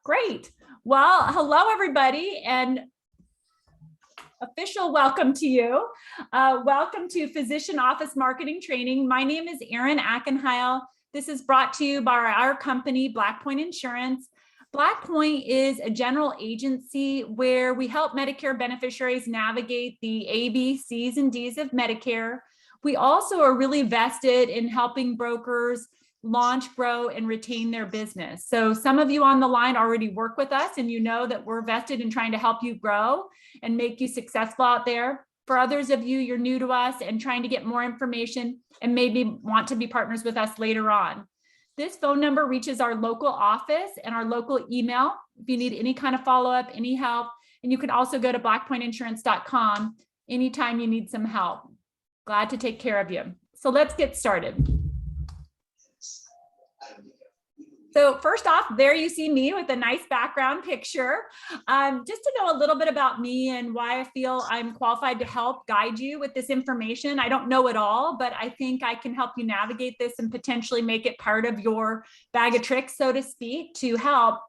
Great. Well, hello, everybody, and official welcome to you. Welcome to Physician Office Marketing Training. My name is Erin Ackenheil. This is brought to you by our company, Blackpoint Insurance. Blackpoint is a general agency where we help Medicare beneficiaries navigate the A, B, C's, and D's of Medicare. We also are really vested in helping brokers launch, grow, and retain their business. So some of you on the line already work with us, and you know that we're vested in trying to help you grow and make you successful out there. For others of you, you're new to us and trying to get more information and maybe want to be partners with us later on. This phone number reaches our local office and our local email if you need any kind of follow-up, any help. And you can also go to blackpointinsurance.com anytime you need some help. Glad to take care of you. So let's get started. So first off, there you see me with a nice background picture. Just to know a little bit about me and why I feel I'm qualified to help guide you with this information. I don't know it all, but I think I can help you navigate this and potentially make it part of your bag of tricks, so to speak, to help.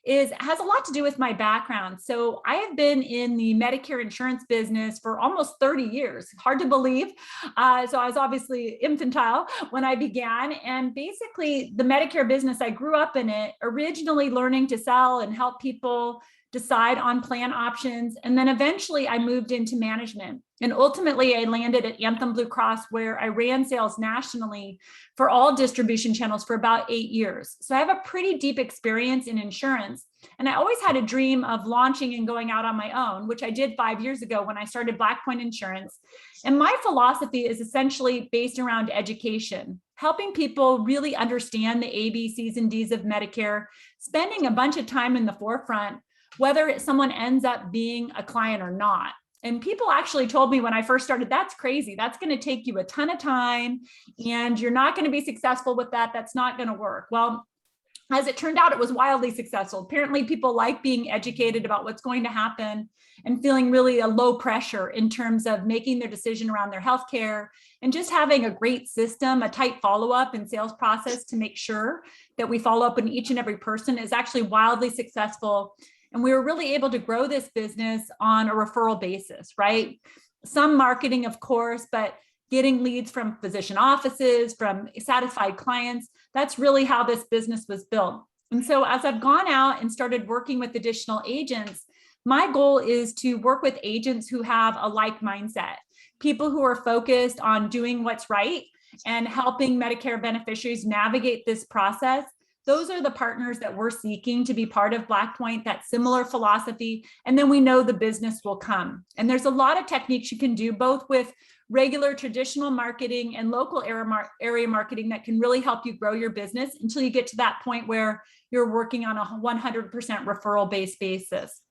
Has a lot to do with my background. So I have been in the Medicare insurance business for almost 30 years. Hard to believe. So I was obviously infantile when I began. And basically the Medicare business, I grew up in it, originally learning to sell and help people decide on plan options. And then eventually I moved into management. And ultimately I landed at Anthem Blue Cross, where I ran sales nationally for all distribution channels for about 8 years. So I have a pretty deep experience in insurance. And I always had a dream of launching and going out on my own, which I did 5 years ago when I started Blackpoint Insurance. And my philosophy is essentially based around education, helping people really understand the A, B, C's, and D's of Medicare, spending a bunch of time in the forefront, whether someone ends up being a client or not. And people actually told me when I first started, that's crazy. That's going to take you a ton of time and you're not going to be successful with that. That's not going to work. Well, as it turned out, it was wildly successful. Apparently people like being educated about what's going to happen and feeling really a low pressure in terms of making their decision around their healthcare and just having a great system, a tight follow-up and sales process to make sure that we follow up on each and every person is actually wildly successful. And we were really able to grow this business on a referral basis, right? Some marketing, of course, but getting leads from physician offices, from satisfied clients. That's really how this business was built. And so as I've gone out and started working with additional agents, my goal is to work with agents who have a like mindset, people who are focused on doing what's right and helping Medicare beneficiaries navigate this process. Those are the partners that we're seeking to be part of Blackpoint, that similar philosophy. And then we know the business will come. And there's a lot of techniques you can do both with regular traditional marketing and local area marketing that can really help you grow your business until you get to that point where you're working on a 100% referral-based basis.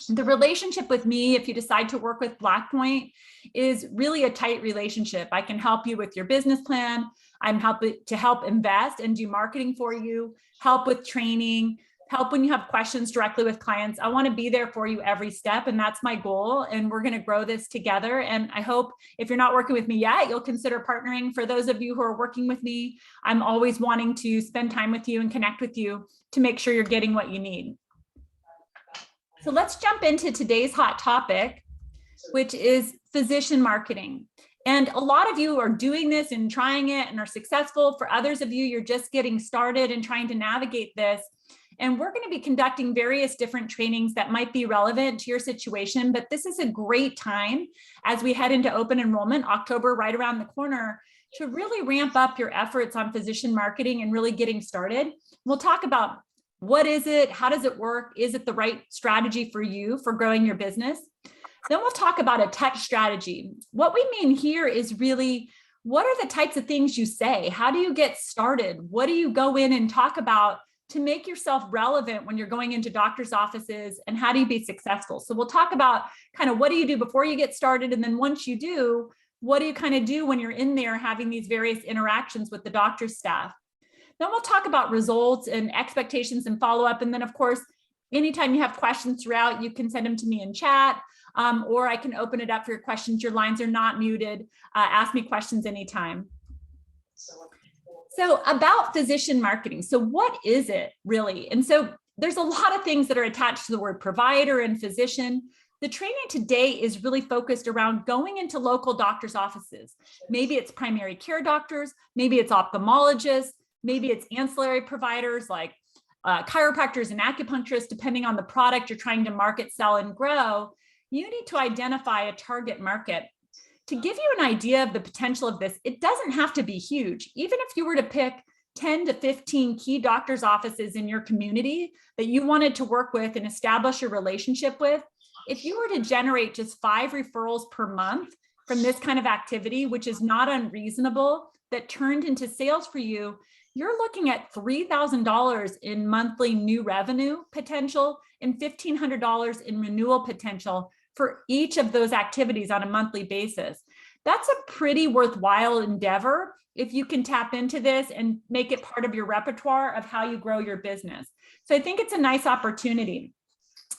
The relationship with me, if you decide to work with Blackpoint, is really a tight relationship. I can help you with your business plan. I'm happy to help invest and do marketing for you, help with training, help when you have questions directly with clients. I want to be there for you every step, and that's my goal. And we're going to grow this together. And I hope if you're not working with me yet, you'll consider partnering. For those of you who are working with me, I'm always wanting to spend time with you and connect with you to make sure you're getting what you need. So let's jump into today's hot topic, which is physician marketing. And a lot of you are doing this and trying it and are successful. For others of you, you're just getting started and trying to navigate this. And we're going to be conducting various different trainings that might be relevant to your situation. But this is a great time as we head into open enrollment, October right around the corner, to really ramp up your efforts on physician marketing and really getting started. We'll talk about what is it? How does it work? Is it the right strategy for you for growing your business? Then we'll talk about a touch strategy. What we mean here is really, what are the types of things you say? How do you get started? What do you go in and talk about to make yourself relevant when you're going into doctor's offices, and how do you be successful? So we'll talk about kind of what do you do before you get started, and then once you do, what do you kind of do when you're in there having these various interactions with the doctor's staff? Then we'll talk about results and expectations and follow-up. And then of course, anytime you have questions throughout, you can send them to me in chat, or I can open it up for your questions. Your lines are not muted. Ask me questions anytime. So about physician marketing. So what is it really? And so there's a lot of things that are attached to the word provider and physician. The training today is really focused around going into local doctors' offices. Maybe it's primary care doctors, maybe it's ophthalmologists, maybe it's ancillary providers like chiropractors and acupuncturists, depending on the product you're trying to market, sell, and grow. You need to identify a target market. To give you an idea of the potential of this, it doesn't have to be huge. Even if you were to pick 10 to 15 key doctors' offices in your community that you wanted to work with and establish a relationship with, if you were to generate just 5 referrals per month from this kind of activity, which is not unreasonable, that turned into sales for you, you're looking at $3,000 in monthly new revenue potential and $1,500 in renewal potential for each of those activities on a monthly basis. That's a pretty worthwhile endeavor if you can tap into this and make it part of your repertoire of how you grow your business. So I think it's a nice opportunity.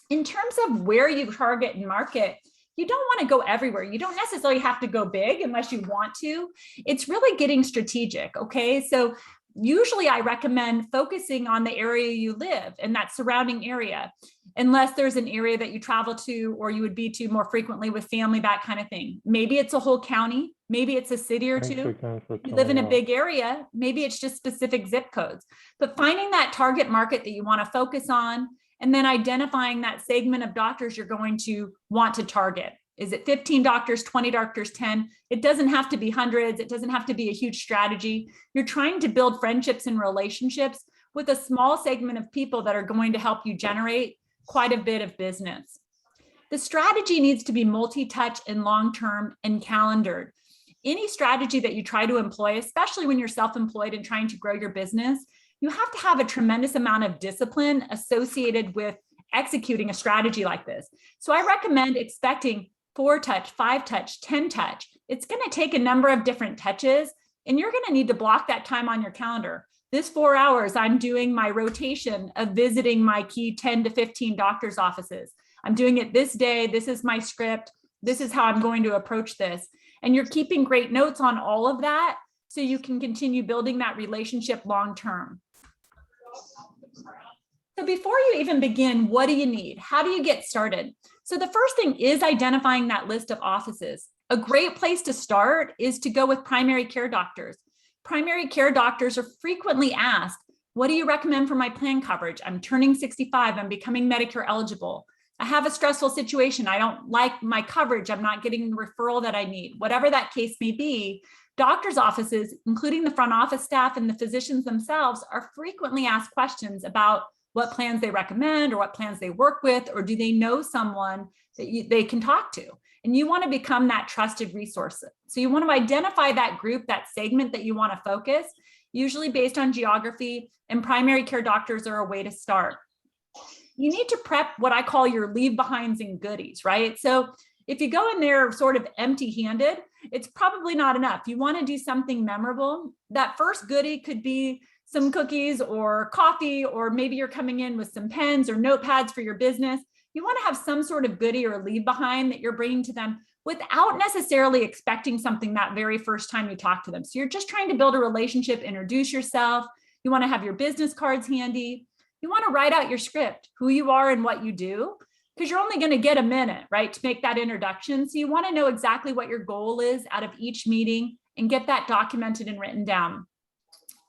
In terms of where you target and market, you don't want to go everywhere. You don't necessarily have to go big unless you want to. It's really getting strategic, okay? So usually I recommend focusing on the area you live and that surrounding area, unless there's an area that you travel to or you would be to more frequently with family, that kind of thing. Maybe it's a whole county, maybe it's a city or two. You live in a big area, maybe it's just specific zip codes. But finding that target market that you want to focus on, and then identifying that segment of doctors you're going to want to target. Is it 15 doctors, 20 doctors, 10? It doesn't have to be hundreds. It doesn't have to be a huge strategy. You're trying to build friendships and relationships with a small segment of people that are going to help you generate quite a bit of business. The strategy needs to be multi-touch and long-term and calendared. Any strategy that you try to employ, especially when you're self-employed and trying to grow your business, you have to have a tremendous amount of discipline associated with executing a strategy like this. So I recommend expecting 4 touch, 5 touch, 10 touch. It's going to take a number of different touches, and you're going to need to block that time on your calendar. This 4 hours, I'm doing my rotation of visiting my key 10 to 15 doctors' offices. I'm doing it this day. This is my script. This is how I'm going to approach this. And you're keeping great notes on all of that so you can continue building that relationship long-term. So before you even begin, what do you need? How do you get started? So the first thing is identifying that list of offices. A great place to start is to go with primary care doctors. Primary care doctors are frequently asked, what do you recommend for my plan coverage? I'm turning 65, I'm becoming Medicare eligible. I have a stressful situation. I don't like my coverage. I'm not getting the referral that I need. Whatever that case may be, doctors' offices, including the front office staff and the physicians themselves, are frequently asked questions about what plans they recommend or what plans they work with, or do they know someone that they can talk to? And you want to become that trusted resource. So you want to identify that group, that segment that you want to focus, usually based on geography, and primary care doctors are a way to start. You need to prep what I call your leave behinds and goodies, right? So if you go in there sort of empty-handed, it's probably not enough. You want to do something memorable. That first goodie could be some cookies or coffee, or maybe you're coming in with some pens or notepads for your business. You want to have some sort of goodie or leave behind that you're bringing to them without necessarily expecting something that very first time you talk to them. So you're just trying to build a relationship, introduce yourself. You want to have your business cards handy. You want to write out your script, who you are and what you do, because you're only going to get a minute, right, to make that introduction. So you want to know exactly what your goal is out of each meeting and get that documented and written down.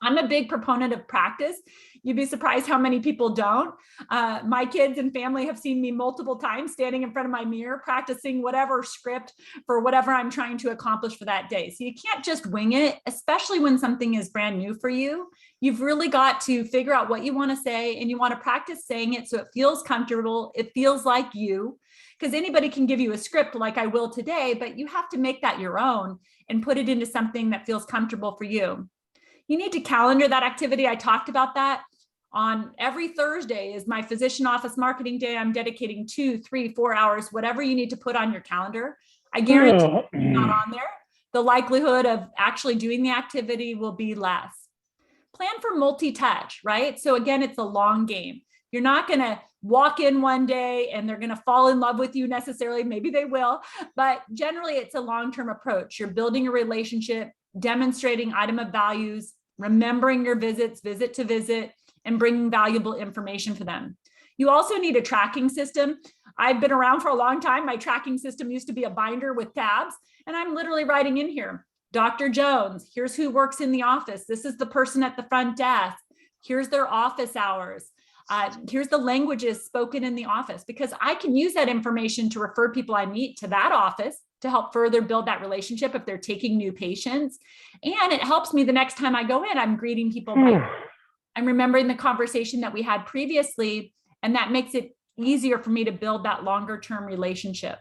I'm a big proponent of practice. You'd be surprised how many people don't. My kids and family have seen me multiple times standing in front of my mirror, practicing whatever script for whatever I'm trying to accomplish for that day. So you can't just wing it, especially when something is brand new for you. You've really got to figure out what you want to say, and you want to practice saying it so it feels comfortable. It feels like you, because anybody can give you a script like I will today, but you have to make that your own and put it into something that feels comfortable for you. You need to calendar that activity. I talked about that. On every Thursday is my physician office marketing day. I'm dedicating 2, 3, 4 hours, whatever you need to put on your calendar. I guarantee it's not on there. The likelihood of actually doing the activity will be less. Plan for multi-touch, right? So again, it's a long game. You're not going to walk in one day and they're going to fall in love with you necessarily. Maybe they will, but generally it's a long-term approach. You're building a relationship, demonstrating item of values, remembering your visits, visit to visit, and bringing valuable information for them. You also need a tracking system. I've been around for a long time. My tracking system used to be a binder with tabs, and I'm literally writing in here, Dr. Jones, here's who works in the office. This is the person at the front desk. Here's their office hours. Here's the languages spoken in the office, because I can use that information to refer people I meet to that office to help further build that relationship if they're taking new patients. And it helps me the next time I go in, I'm greeting people. I'm remembering the conversation that we had previously, and that makes it easier for me to build that longer term relationship.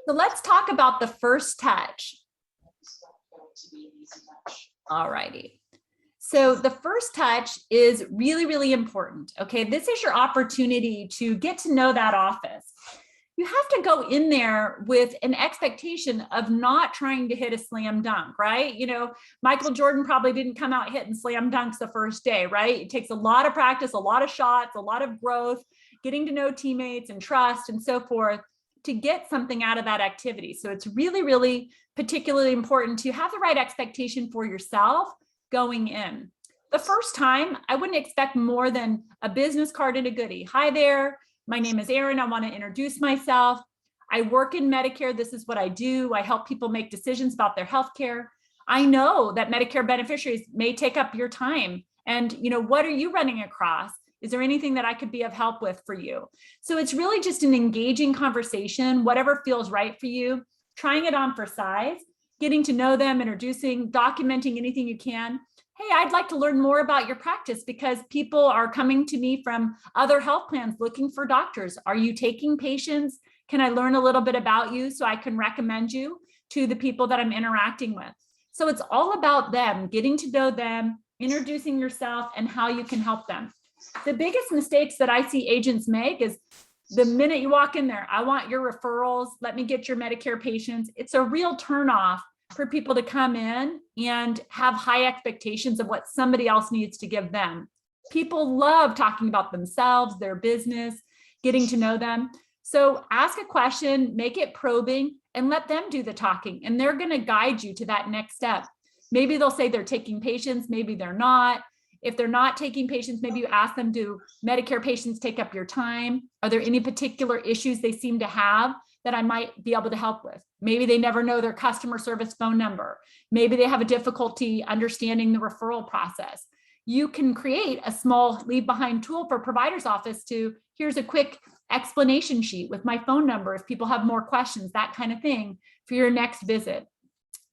So let's talk about the first touch. All righty. So the first touch is really, really important. Okay, this is your opportunity to get to know that office. You have to go in there with an expectation of not trying to hit a slam dunk, right? You know, Michael Jordan probably didn't come out hitting slam dunks the first day, right? It takes a lot of practice, a lot of shots, a lot of growth, getting to know teammates and trust and so forth to get something out of that activity. So it's really, really particularly important to have the right expectation for yourself going in. The first time, I wouldn't expect more than a business card and a goodie. Hi there. My name is Erin. I want to introduce myself. I work in Medicare. This is what I do. I help people make decisions about their healthcare. I know that Medicare beneficiaries may take up your time. And, you know, what are you running across? Is there anything that I could be of help with for you? So it's really just an engaging conversation, whatever feels right for you, trying it on for size, getting to know them, introducing, documenting anything you can. Hey, I'd like to learn more about your practice because people are coming to me from other health plans looking for doctors. Are you taking patients? Can I learn a little bit about you so I can recommend you to the people that I'm interacting with? So it's all about them, getting to know them, introducing yourself, and how you can help them. The biggest mistakes that I see agents make is the minute you walk in there, I want your referrals, let me get your Medicare patients. It's a real turnoff for people to come in and have high expectations of what somebody else needs to give them. People love talking about themselves, their business, getting to know them. So ask a question, make it probing, and let them do the talking. And they're going to guide you to that next step. Maybe they'll say they're taking patients, maybe they're not. If they're not taking patients, maybe you ask them, do Medicare patients take up your time? Are there any particular issues they seem to have that I might be able to help with? Maybe they never know their customer service phone number. Maybe they have a difficulty understanding the referral process. You can create a small leave behind tool for provider's office to, here's a quick explanation sheet with my phone number if people have more questions, that kind of thing for your next visit.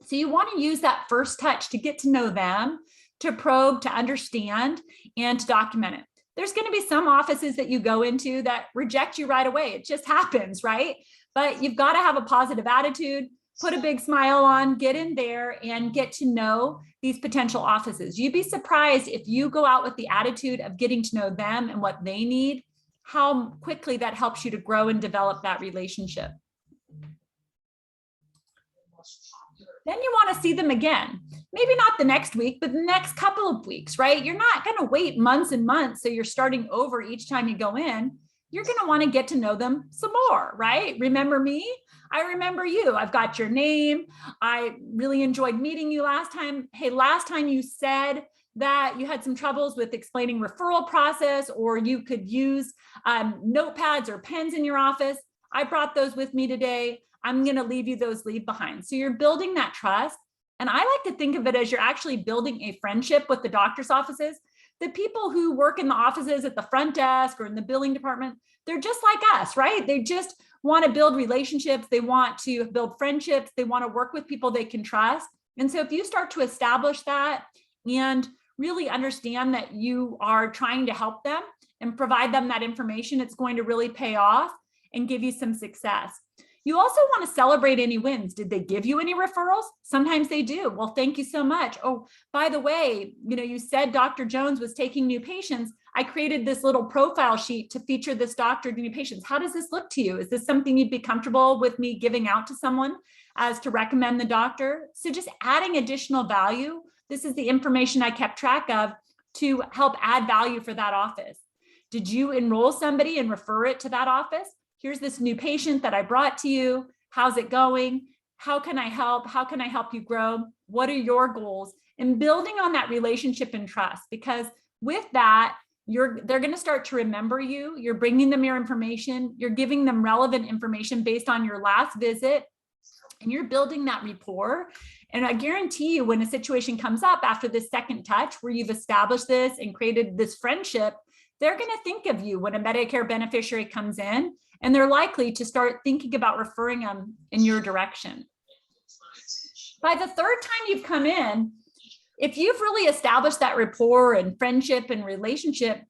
So you want to use that first touch to get to know them, to probe, to understand, and to document it. There's going to be some offices that you go into that reject you right away. It just happens, right? But you've got to have a positive attitude, put a big smile on, get in there and get to know these potential offices. You'd be surprised if you go out with the attitude of getting to know them and what they need, how quickly that helps you to grow and develop that relationship. Then you want to see them again. Maybe not the next week, but the next couple of weeks, right? You're not going to wait months and months. So you're starting over each time you go in. You're going to want to get to know them some more, right? Remember me? I remember you. I've got your name. I really enjoyed meeting you last time. Hey, last time you said that you had some troubles with explaining referral process, or you could use notepads or pens in your office. I brought those with me today. I'm going to leave you those leave behind. So you're building that trust. And I like to think of it as you're actually building a friendship with the doctor's offices. The people who work in the offices at the front desk or in the billing department, they're just like us, right? They just want to build relationships. They want to build friendships. They want to work with people they can trust. And so if you start to establish that and really understand that you are trying to help them and provide them that information, it's going to really pay off and give you some success. You also want to celebrate any wins. Did they give you any referrals? Sometimes they do. Well, thank you so much. Oh, by the way, you said Dr. Jones was taking new patients. I created this little profile sheet to feature this doctor to new patients. How does this look to you? Is this something you'd be comfortable with me giving out to someone as to recommend the doctor? So just adding additional value. This is the information I kept track of to help add value for that office. Did you enroll somebody and refer it to that office? Here's this new patient that I brought to you. How's it going? How can I help? How can I help you grow? What are your goals? And building on that relationship and trust, because with that, they're going to start to remember you. You're bringing them your information. You're giving them relevant information based on your last visit, and you're building that rapport. And I guarantee you, when a situation comes up after this second touch, where you've established this and created this friendship, they're going to think of you when a Medicare beneficiary comes in, and they're likely to start thinking about referring them in your direction. By the third time you've come in, if you've really established that rapport and friendship and relationship,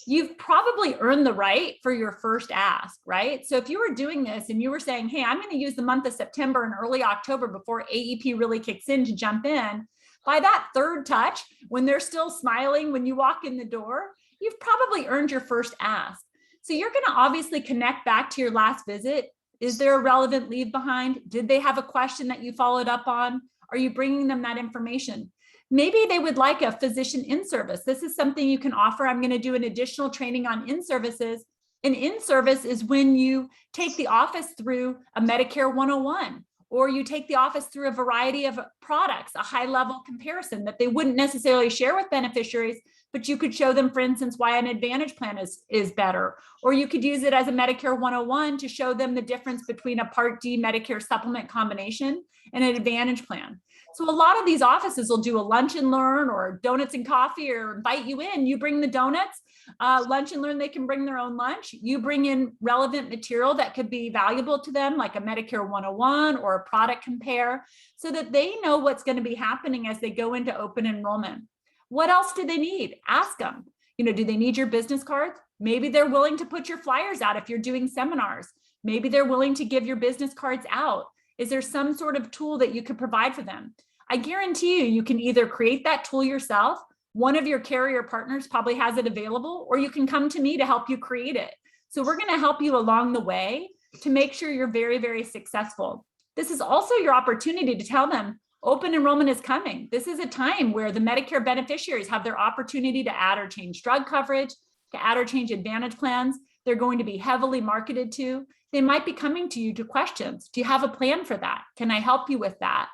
you've probably earned the right for your first ask, right? So if you were doing this and you were saying, hey, I'm going to use the month of September and early October before AEP really kicks in to jump in, by that third touch, when they're still smiling when you walk in the door, you've probably earned your first ask. So you're going to obviously connect back to your last visit. Is there a relevant leave behind? Did they have a question that you followed up on? Are you bringing them that information? Maybe they would like a physician in-service. This is something you can offer. I'm going to do an additional training on in-services. An in-service is when you take the office through a Medicare 101, or you take the office through a variety of products, a high-level comparison that they wouldn't necessarily share with beneficiaries, but you could show them, for instance, why an Advantage plan is better. Or you could use it as a Medicare 101 to show them the difference between a Part D Medicare supplement combination and an Advantage plan. So a lot of these offices will do a lunch and learn, or donuts and coffee, or invite you in. You bring the donuts, lunch and learn, they can bring their own lunch. You bring in relevant material that could be valuable to them, like a Medicare 101 or a product compare, so that they know what's going to be happening as they go into open enrollment. What else do they need? Ask them. Do they need your business cards? Maybe they're willing to put your flyers out if you're doing seminars. Maybe they're willing to give your business cards out. Is there some sort of tool that you could provide for them? I guarantee you can either create that tool yourself. One of your carrier partners probably has it available, or you can come to me to help you create it. So we're going to help you along the way to make sure you're very, very successful. This is also your opportunity to tell them open enrollment is coming. This is a time where the Medicare beneficiaries have their opportunity to add or change drug coverage, to add or change Advantage plans. They're going to be heavily marketed to. They might be coming to you to questions. Do you have a plan for that? Can I help you with that?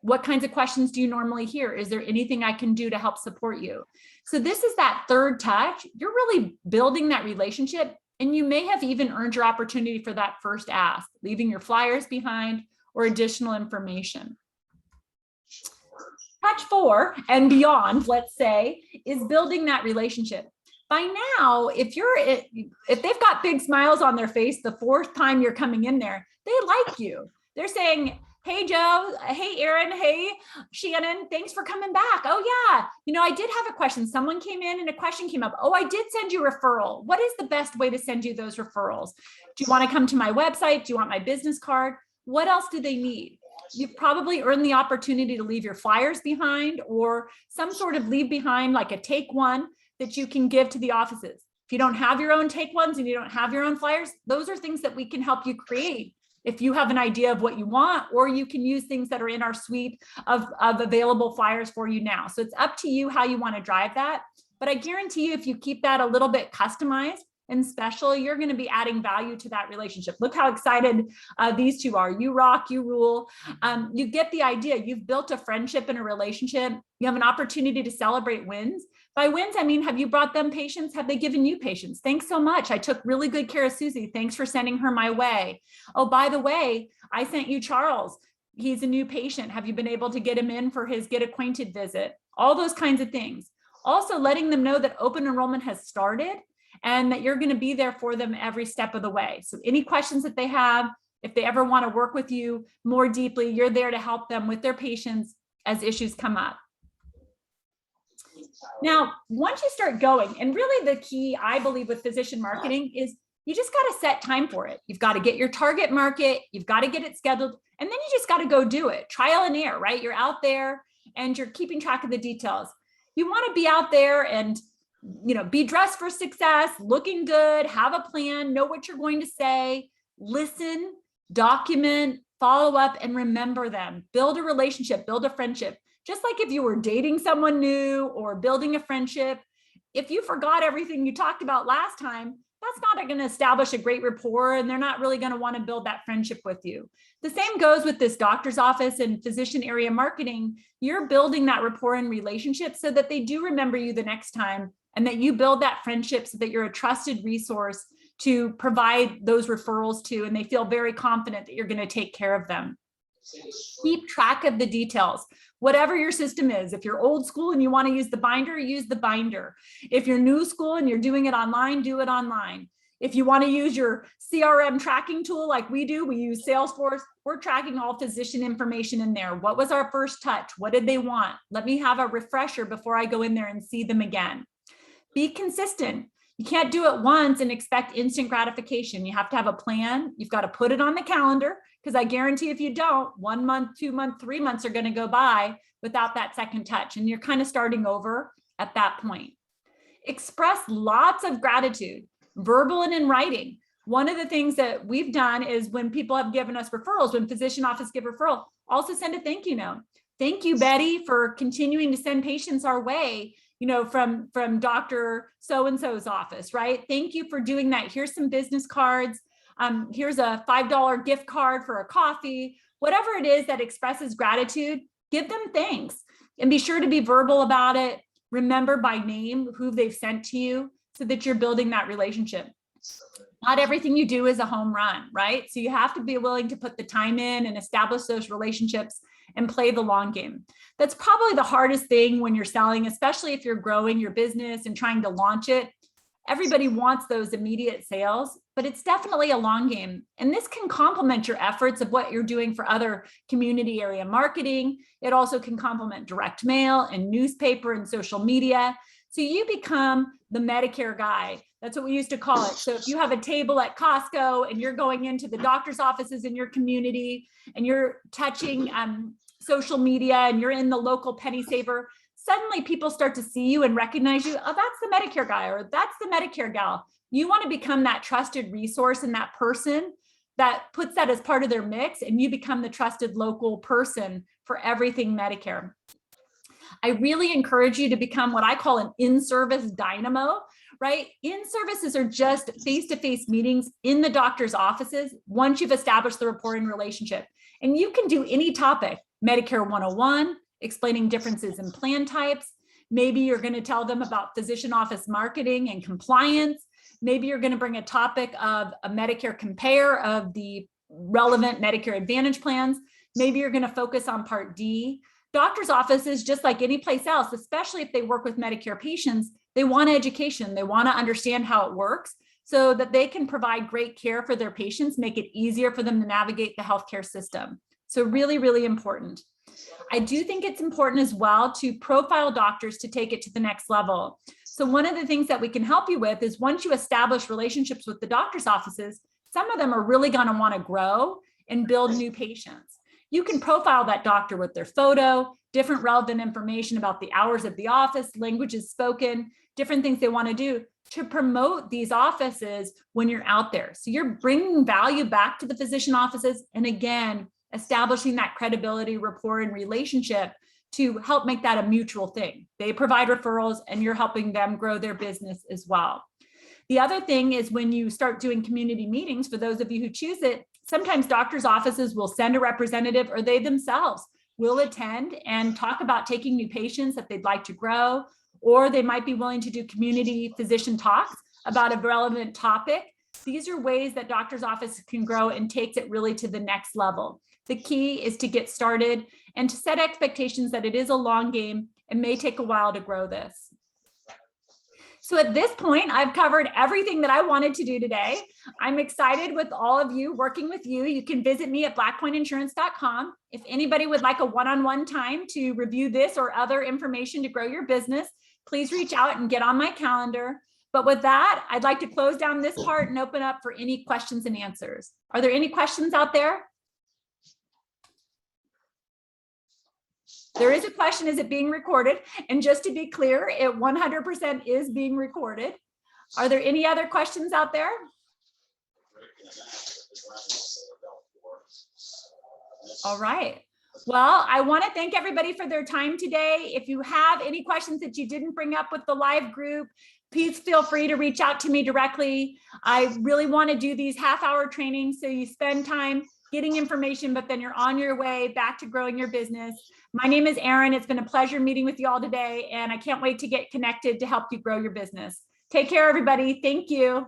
What kinds of questions do you normally hear? Is there anything I can do to help support you? So this is that third touch. You're really building that relationship, and you may have even earned your opportunity for that first ask, leaving your flyers behind or additional information. Touch 4 and beyond, let's say, is building that relationship. By now, if they've got big smiles on their face the fourth time you're coming in there, they like you. They're saying, hey, Joe, hey, Erin, hey, Shannon, thanks for coming back. Oh, yeah, I did have a question. Someone came in and a question came up. Oh, I did send you a referral. What is the best way to send you those referrals? Do you want to come to my website? Do you want my business card? What else do they need? You've probably earned the opportunity to leave your flyers behind, or some sort of leave behind, like a take one that you can give to the offices. If you don't have your own take ones and you don't have your own flyers, those are things that we can help you create if you have an idea of what you want, or you can use things that are in our suite of available flyers for you now. So it's up to you how you want to drive that. But I guarantee you, if you keep that a little bit customized and special, you're going to be adding value to that relationship. Look how excited these two are. You rock, you rule. You get the idea. You've built a friendship and a relationship. You have an opportunity to celebrate wins. By wins, I mean, have you brought them patients? Have they given you patients? Thanks so much. I took really good care of Susie. Thanks for sending her my way. Oh, by the way, I sent you Charles. He's a new patient. Have you been able to get him in for his get acquainted visit? All those kinds of things. Also letting them know that open enrollment has started and that you're going to be there for them every step of the way. So any questions that they have, if they ever want to work with you more deeply, you're there to help them with their patients as issues come up. Now, once you start going, and really the key, I believe, with physician marketing is you just got to set time for it. You've got to get your target market, you've got to get it scheduled, and then you just got to go do it. Trial and error, right? You're out there and you're keeping track of the details. You want to be out there and be dressed for success, looking good, have a plan, know what you're going to say, listen, document, follow up, and remember them. Build a relationship, build a friendship. Just like if you were dating someone new or building a friendship, if you forgot everything you talked about last time, that's not going to establish a great rapport, and they're not really going to want to build that friendship with you. The same goes with this doctor's office and physician area marketing. You're building that rapport and relationship so that they do remember you the next time and that you build that friendship so that you're a trusted resource to provide those referrals to, and they feel very confident that you're going to take care of them. Keep track of the details. Whatever your system is, if you're old school and you want to use the binder, use the binder. If you're new school and you're doing it online, do it online. If you want to use your CRM tracking tool like we do, we use Salesforce, we're tracking all physician information in there. What was our first touch? What did they want? Let me have a refresher before I go in there and see them again. Be consistent. You can't do it once and expect instant gratification. You have to have a plan. You've got to put it on the calendar, because I guarantee if you don't, 1 month, 2 months, 3 months are going to go by without that second touch. And you're kind of starting over at that point. Express lots of gratitude, verbal and in writing. One of the things that we've done is when people have given us referrals, when physician office give referral, also send a thank you note. Thank you, Betty, for continuing to send patients our way, from Dr. So-and-so's office, right? Thank you for doing that. Here's some business cards. Here's a $5 gift card for a coffee. Whatever it is that expresses gratitude, give them thanks and be sure to be verbal about it. Remember by name who they've sent to you so that you're building that relationship. Not everything you do is a home run, right? So you have to be willing to put the time in and establish those relationships and play the long game. That's probably the hardest thing when you're selling, especially if you're growing your business and trying to launch it. Everybody wants those immediate sales, but it's definitely a long game. And this can complement your efforts of what you're doing for other community area marketing. It also can complement direct mail and newspaper and social media. So you become the Medicare guy. That's what we used to call it. So if you have a table at Costco and you're going into the doctor's offices in your community and you're touching social media and you're in the local penny saver, suddenly people start to see you and recognize you. Oh, that's the Medicare guy, or that's the Medicare gal. You want to become that trusted resource and that person that puts that as part of their mix, and you become the trusted local person for everything Medicare. I really encourage you to become what I call an in-service dynamo, right? In-services are just face-to-face meetings in the doctor's offices once you've established the rapport and relationship. And you can do any topic, Medicare 101, explaining differences in plan types. Maybe you're going to tell them about physician office marketing and compliance. Maybe you're going to bring a topic of a Medicare compare of the relevant Medicare Advantage plans. Maybe you're going to focus on Part D. Doctors' offices, just like any place else, especially if they work with Medicare patients, they want education. They want to understand how it works so that they can provide great care for their patients, make it easier for them to navigate the healthcare system. So really, really important. I do think it's important as well to profile doctors to take it to the next level. So one of the things that we can help you with is once you establish relationships with the doctor's offices, some of them are really going to want to grow and build new patients. You can profile that doctor with their photo, different relevant information about the hours of the office, languages spoken, different things they want to do to promote these offices when you're out there. So you're bringing value back to the physician offices. And again, establishing that credibility, rapport, and relationship to help make that a mutual thing. They provide referrals and you're helping them grow their business as well. The other thing is when you start doing community meetings, for those of you who choose it, sometimes doctors' offices will send a representative or they themselves will attend and talk about taking new patients that they'd like to grow, or they might be willing to do community physician talks about a relevant topic. These are ways that doctors' offices can grow and takes it really to the next level. The key is to get started and to set expectations that it is a long game and may take a while to grow this. So at this point, I've covered everything that I wanted to do today. I'm excited with all of you, working with you. You can visit me at blackpointinsurance.com. If anybody would like a one-on-one time to review this or other information to grow your business, please reach out and get on my calendar. But with that, I'd like to close down this part and open up for any questions and answers. Are there any questions out there? There is a question, is it being recorded? And just to be clear, it 100% is being recorded. Are there any other questions out there? All right. Well, I want to thank everybody for their time today. If you have any questions that you didn't bring up with the live group, please feel free to reach out to me directly. I really want to do these half-hour trainings so you spend time getting information, but then you're on your way back to growing your business. My name is Erin. It's been a pleasure meeting with you all today, and I can't wait to get connected to help you grow your business. Take care, everybody. Thank you.